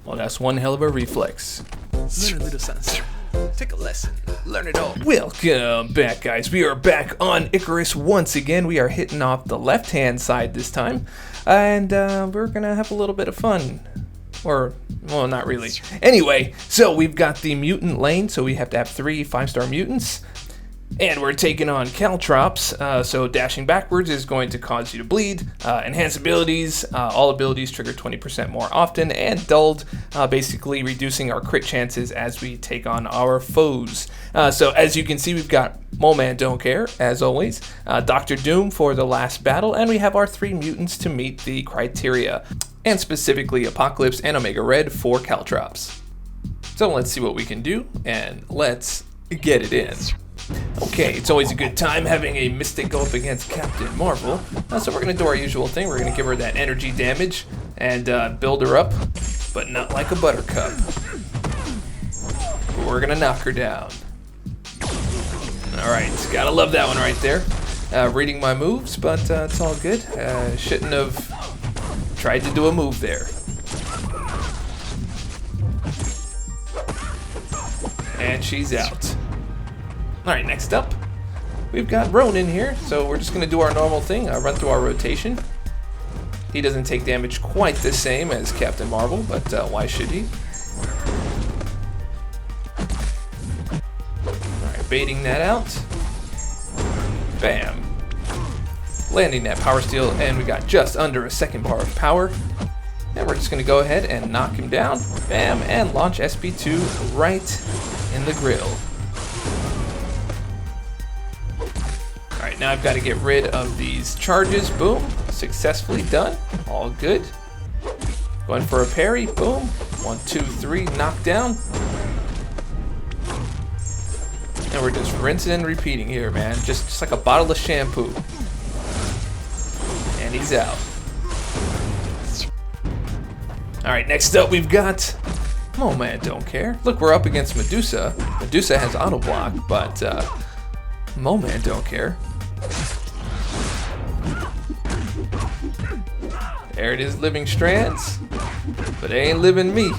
Well, that's one hell of a reflex. Learn a little something. Take a lesson. Learn it all. Welcome back, guys. We are back on Icarus once again. We are hitting off the left-hand side this time. And we're going to have a little bit of fun. Or, well, not really. Anyway, so we've got the mutant lane. So we have to have 3 5-star mutants. And we're taking on Caltrops, so dashing backwards is going to cause you to bleed. Enhanced abilities, all abilities trigger 20% more often. And Dulled, basically reducing our crit chances as we take on our foes. So as you can see, we've got Moleman Don't Care, as always. Dr. Doom for the last battle. And we have our 3 mutants to meet the criteria. And specifically Apocalypse and Omega Red for Caltrops. So let's see what we can do, and let's get it in. Okay, it's always a good time having a Mystic go up against Captain Marvel. So we're going to do our usual thing. We're going to give her that energy damage and build her up, but not like a buttercup. But we're going to knock her down. Alright, gotta love that one right there. Reading my moves, but it's all good. Shouldn't have tried to do a move there. And she's out. Alright, next up, we've got Ronan here, so we're just going to do our normal thing, run through our rotation. He doesn't take damage quite the same as Captain Marvel, but why should he? Alright, baiting that out. Bam. Landing that power steal, and we got just under a second bar of power. And we're just going to go ahead and knock him down. Bam, and launch SP2 right in the grill. Alright, now I've got to get rid of these charges. Boom. Successfully done. All good. Going for a parry. Boom. 1, 2, 3. Knockdown. And we're just rinsing and repeating here, man. Just like a bottle of shampoo. And he's out. Alright, next up we've got Moleman Don't Care. Look, we're up against Medusa. Medusa has auto block, but Moleman Don't Care. There it is, living strands, but they ain't living me.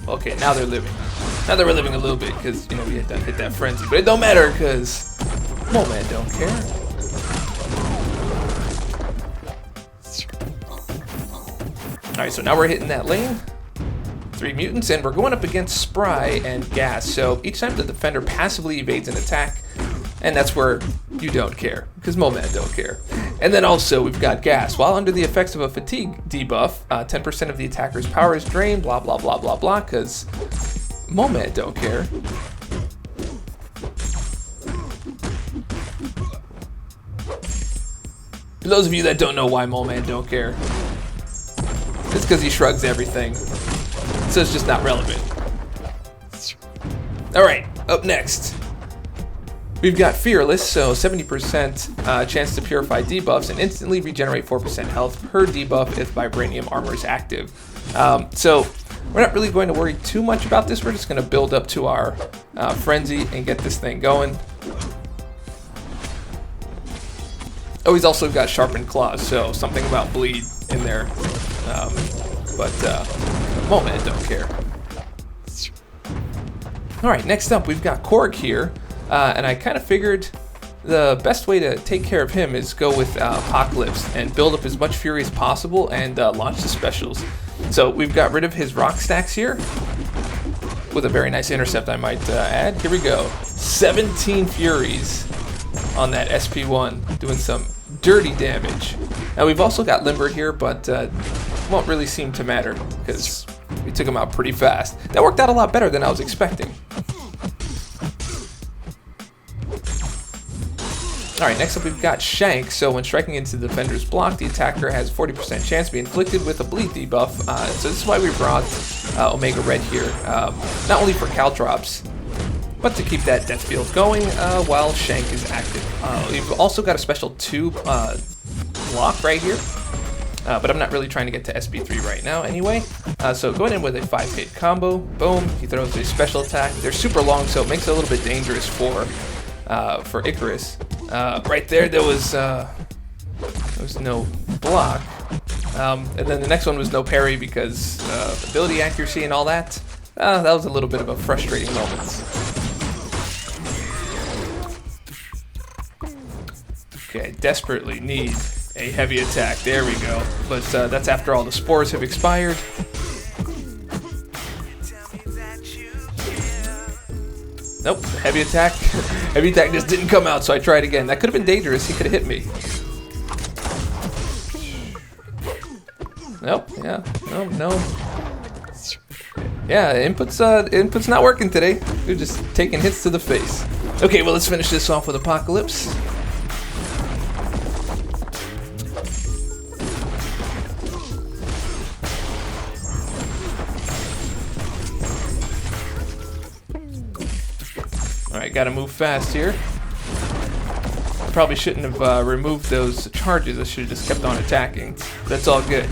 Okay, now they're living. Now that we're living a little bit, because you know we hit that frenzy, but it don't matter because Moleman Don't Care. Alright, so now we're hitting that lane. 3 mutants, and we're going up against Spry and Gas. So each time the defender passively evades an attack, and that's where you don't care, because Moleman Don't Care. And then also we've got Gas. While under the effects of a fatigue debuff, 10% of the attacker's power is drained, blah blah blah blah blah, because Moleman Don't Care. For those of you that don't know why Moleman Don't Care, it's because he shrugs everything. So it's just not relevant. Alright, up next. We've got Fearless, so 70% chance to purify debuffs and instantly regenerate 4% health per debuff if Vibranium armor is active. So we're not really going to worry too much about this. We're just going to build up to our frenzy and get this thing going. Oh, he's also got sharpened claws, so something about bleed in there. But Moleman Don't Care. Alright, next up we've got Korg here, and I kind of figured the best way to take care of him is go with Apocalypse and build up as much fury as possible and launch the specials. So we've got rid of his rock stacks here with a very nice intercept, I might add. Here we go. 17 furies on that SP1, doing some dirty damage. Now we've also got Limber here, but won't really seem to matter because we took him out pretty fast. That worked out a lot better than I was expecting. Alright, next up we've got Shank. So when striking into the defender's block, the attacker has 40% chance to be inflicted with a bleed debuff. So this is why we brought Omega Red here. Not only for Caltrops, but to keep that death field going while Shank is active. We've also got a special 2 block right here. But I'm not really trying to get to SP3 right now anyway. So going in with a 5-hit combo, boom, he throws a special attack. They're super long, so it makes it a little bit dangerous for Icarus. Right there was There was no block. And then the next one was no parry because ability accuracy and all that. That was a little bit of a frustrating moment. Okay, desperately need a heavy attack. There we go. But that's after all the spores have expired. Nope, heavy attack. Heavy attack just didn't come out, so I tried again. That could have been dangerous. He could have hit me. Nope. Yeah. No. Yeah, input's not working today. We're just taking hits to the face. Okay, well, let's finish this off with Apocalypse. Alright, gotta move fast here. Probably shouldn't have removed those charges. I should have just kept on attacking. That's all good.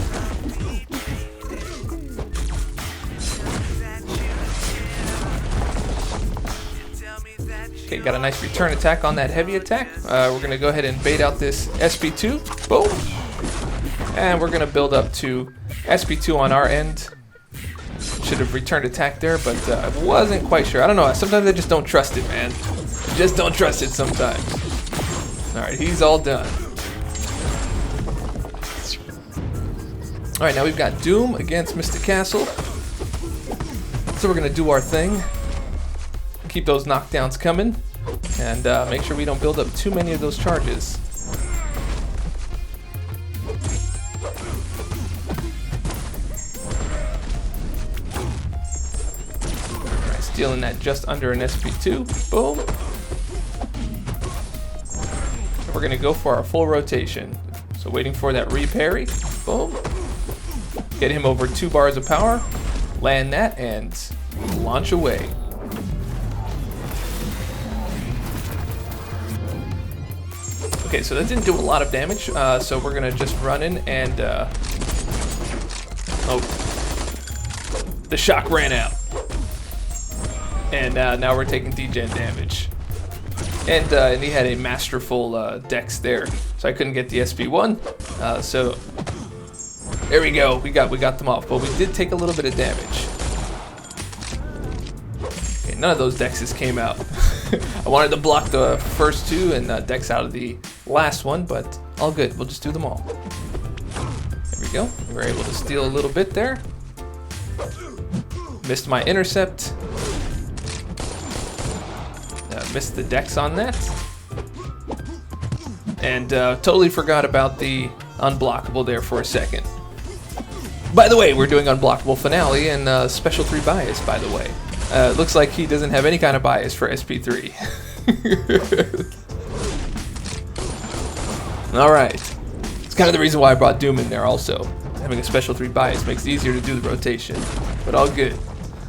Okay, got a nice return attack on that heavy attack. We're gonna go ahead and bait out this SP2. Boom! And we're gonna build up to SP2 on our end. Should have returned attack there, but I wasn't quite sure. I don't know. Sometimes I just don't trust it, man. I just don't trust it sometimes. Alright, he's all done. Alright, now we've got Doom against Mr. Castle. So we're going to do our thing. Keep those knockdowns coming. And make sure we don't build up too many of those charges. Dealing that just under an SP2. Boom. We're going to go for our full rotation. So waiting for that re-parry. Boom. Get him over 2 bars of power. Land that and launch away. Okay, so that didn't do a lot of damage. So we're going to just run in and... oh. The shock ran out. And now we're taking degen damage. And he had a masterful dex there, so I couldn't get the SP1. So there we go. We got them off, but we did take a little bit of damage. Okay, none of those dexes came out. I wanted to block the first 2 and dex out of the last one, but all good. We'll just do them all. There we go. We were able to steal a little bit there. Missed my intercept. Missed the dex on that. And totally forgot about the unblockable there for a second. By the way, we're doing unblockable finale and special 3 bias, by the way. Looks like he doesn't have any kind of bias for SP3. Alright. It's kind of the reason why I brought Doom in there also. Having a special 3 bias makes it easier to do the rotation. But all good.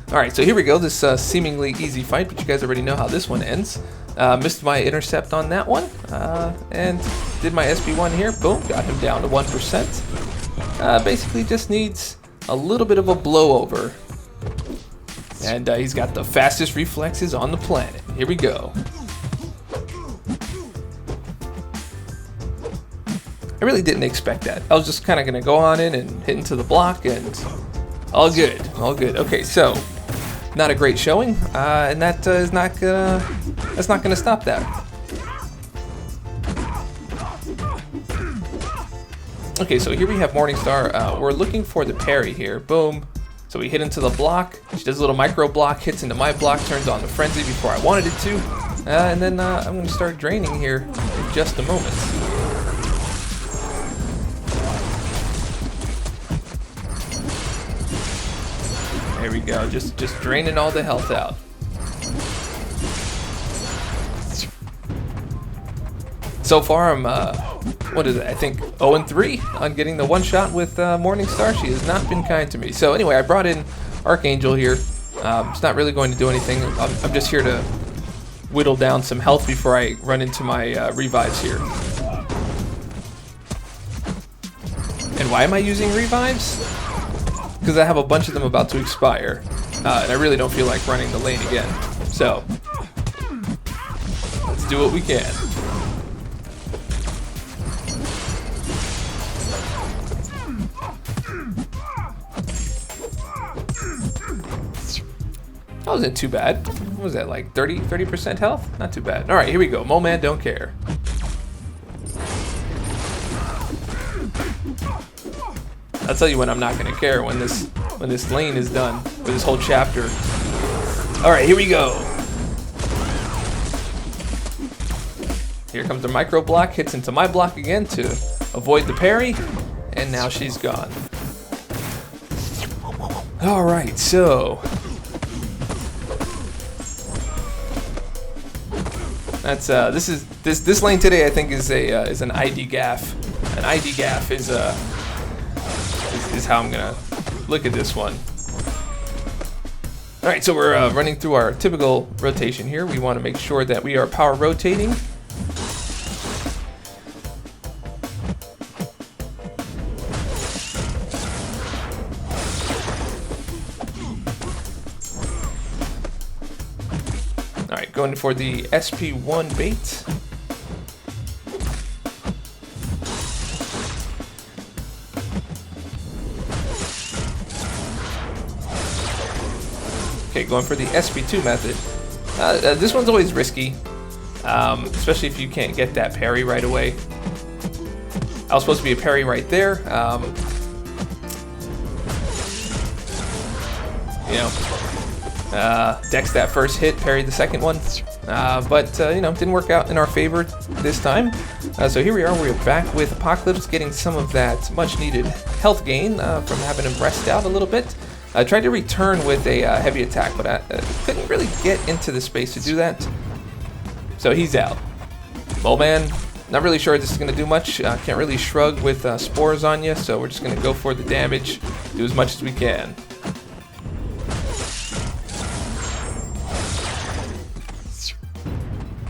Alright, so here we go, this seemingly easy fight, but you guys already know how this one ends. Missed my intercept on that one, and did my SP1 here. Boom, got him down to 1%. Basically just needs a little bit of a blowover. And he's got the fastest reflexes on the planet. Here we go. I really didn't expect that. I was just kind of going to go on in and hit into the block, and all good, all good. Okay, so not a great showing, and that is not gonna stop that. Okay, so here we have Morningstar. We're looking for the parry here. Boom. So we hit into the block. She does a little micro block, hits into my block, turns on the frenzy before I wanted it to, and then I'm gonna start draining here in just a moment. There we go, just draining all the health out. So far I'm, what is it, I think 0-3 on getting the one shot with Morningstar. She has not been kind to me. So anyway, I brought in Archangel here. It's not really going to do anything. I'm just here to whittle down some health before I run into my revives here. And why am I using revives? Because I have a bunch of them about to expire, and I really don't feel like running the lane again. So, let's do what we can. That wasn't too bad. What was that, like 30% health? Not too bad. All right, here we go. Moleman don't care. I'll tell you when I'm not gonna care, when this lane is done with this whole chapter. All right, here we go. Here comes the micro block, hits into my block again to avoid the parry, and now she's gone. All right, so that's this lane today. I think is an ID gaff. An ID gaff is how I'm gonna look at this one. All right, so we're running through our typical rotation here. We want to make sure that we are power rotating. All right, going for the SP1 bait. Okay, going for the SP2 method. This one's always risky, especially if you can't get that parry right away. I was supposed to be a parry right there. Dex that first hit, parried the second one, but didn't work out in our favor this time. So here we are. We're back with Apocalypse, getting some of that much-needed health gain from having him rest out a little bit. I tried to return with a heavy attack, but I couldn't really get into the space to do that. So he's out. Moleman, not really sure this is going to do much. Can't really shrug with spores on you, so we're just going to go for the damage, do as much as we can.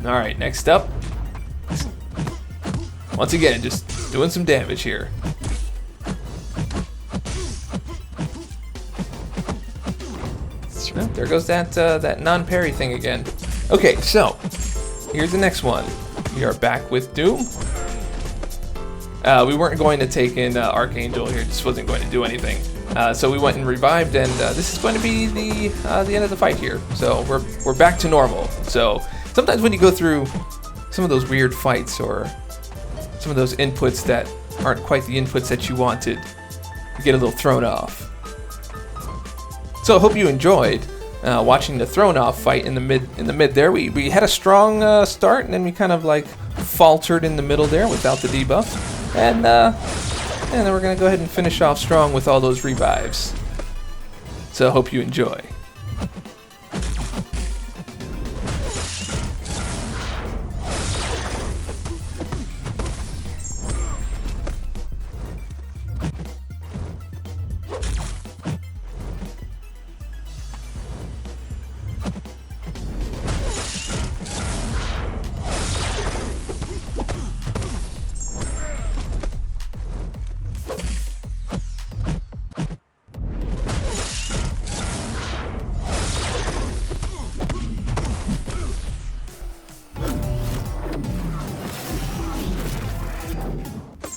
Alright, next up. Once again, just doing some damage here. There goes that non-parry thing again. Okay, so here's the next one. We are back with Doom. We weren't going to take in Archangel here; just wasn't going to do anything. So we went and revived, and this is going to be the end of the fight here. So we're back to normal. So sometimes when you go through some of those weird fights or some of those inputs that aren't quite the inputs that you wanted, you get a little thrown off. So I hope you enjoyed watching the thrown off fight in the mid there. We had a strong start, and then we kind of like faltered in the middle there without the debuff, and then we're gonna go ahead and finish off strong with all those revives. So I hope you enjoy.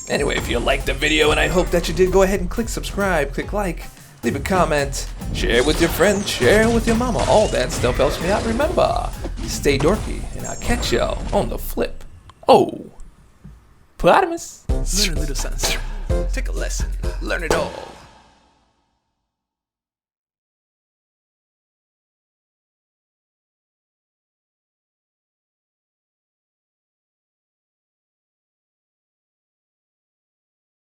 Anyway, if you liked the video, and I hope that you did, go ahead and click subscribe, click like, leave a comment, share it with your friends, share it with your mama. All that stuff helps me out. Remember, stay dorky, and I'll catch y'all on the flip. Oh, Opoppreessive. Learn a little something. Take a lesson. Learn it all.